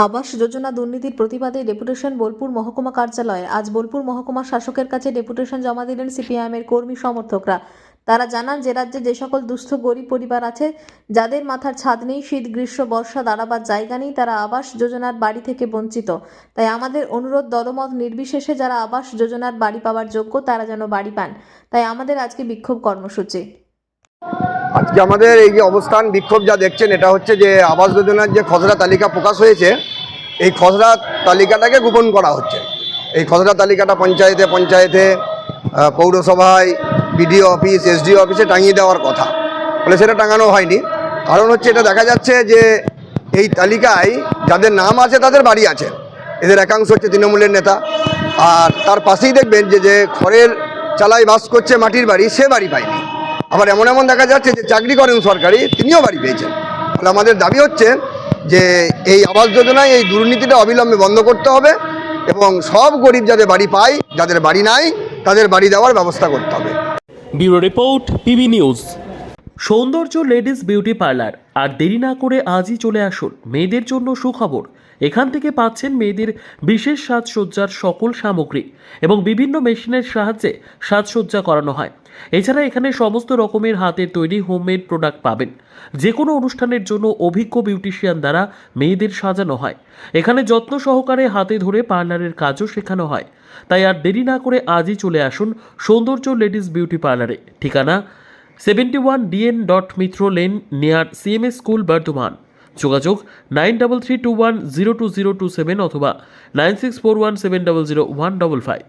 আবাস যোজনা দুর্নীতির প্রতিবাদে ডেপুটেশন বোলপুর মহকুমা কার্যালয়ে। আজ বোলপুর মহকুমা শাসকের কাছে ডেপুটেশন জমা দিলেন সিপিআইএমের কর্মী সমর্থকরা। তারা জানান যে রাজ্যে যে সকল দুস্থ গরিব পরিবার আছে, যাদের মাথার ছাদ নেই, শীত গ্রীষ্ম বর্ষা দাঁড়াবার জায়গা নেই, তারা আবাস যোজনার বাড়ি থেকে বঞ্চিত। তাই আমাদের অনুরোধ, দলমত নির্বিশেষে যারা আবাস যোজনার বাড়ি পাওয়ার যোগ্য তারা যেন বাড়ি পান। তাই আমাদের আজকে বিক্ষোভ কর্মসূচি। আজকে আমাদের এই যে অবস্থান বিক্ষোভ যা দেখছেন, এটা হচ্ছে যে আবাস যোজনার যে খসড়া তালিকা প্রকাশ হয়েছে, এই খসড়া তালিকাটাকে গোপন করা হচ্ছে। এই খসড়া তালিকাটা পঞ্চায়েতে পৌরসভায়, বিডিও অফিস, এসডিও অফিসে টাঙিয়ে দেওয়ার কথা, বলে সেটা টাঙানো হয়নি। কারণ হচ্ছে এটা দেখা যাচ্ছে যে এই তালিকায় যাদের নাম আছে তাদের বাড়ি আছে, এদের একাংশ হচ্ছে তৃণমূলের নেতা। আর তার পাশেই দেখবেন যে খড়ের চালায় বাস করছে, মাটির বাড়ি, সে বাড়ি পায়নি। আবার এমন দেখা যাচ্ছে যে চাকরি করেন সরকারি, তিনিও বাড়ি পেয়েছেন। ফলে আমাদের দাবি হচ্ছে যে এই আবাস যোজনায় এই দুর্নীতিটা অবিলম্বে বন্ধ করতে হবে এবং সব গরিব যাদের বাড়ি পায়, যাদের বাড়ি নাই, তাদের বাড়ি দেওয়ার ব্যবস্থা করতে হবে। Bureau report, PB news. সৌন্দর্য লেডিস বিউটি পার্লার। আর দেরি না করে আজই চলে আসুন। মেয়েদের জন্য সুখবর, এখান থেকে পাচ্ছেন মেয়েদের বিশেষ সাজসজ্জার সকল সামগ্রী এবং বিভিন্ন মেশিনের সাহায্যে সাজসজ্জা করানো হয়। এছাড়া এখানে সমস্ত রকমের হাতের তৈরি হোমমেড প্রোডাক্ট পাবেন। যে কোনো অনুষ্ঠানের জন্য অভিজ্ঞ বিউটিশিয়ান দ্বারা মেয়েদের সাজানো হয়। এখানে যত্ন সহকারে হাতে ধরে পার্লারের কাজও শেখানো হয়। তাই আর দেরি না করে আজই চলে আসুন সৌন্দর্য লেডিস বিউটি পার্লারে। ঠিকানা 71 DN Mitra lane, near CMS school, Bardhaman. যোগাযোগ 9331020027 অথবা 9641700155।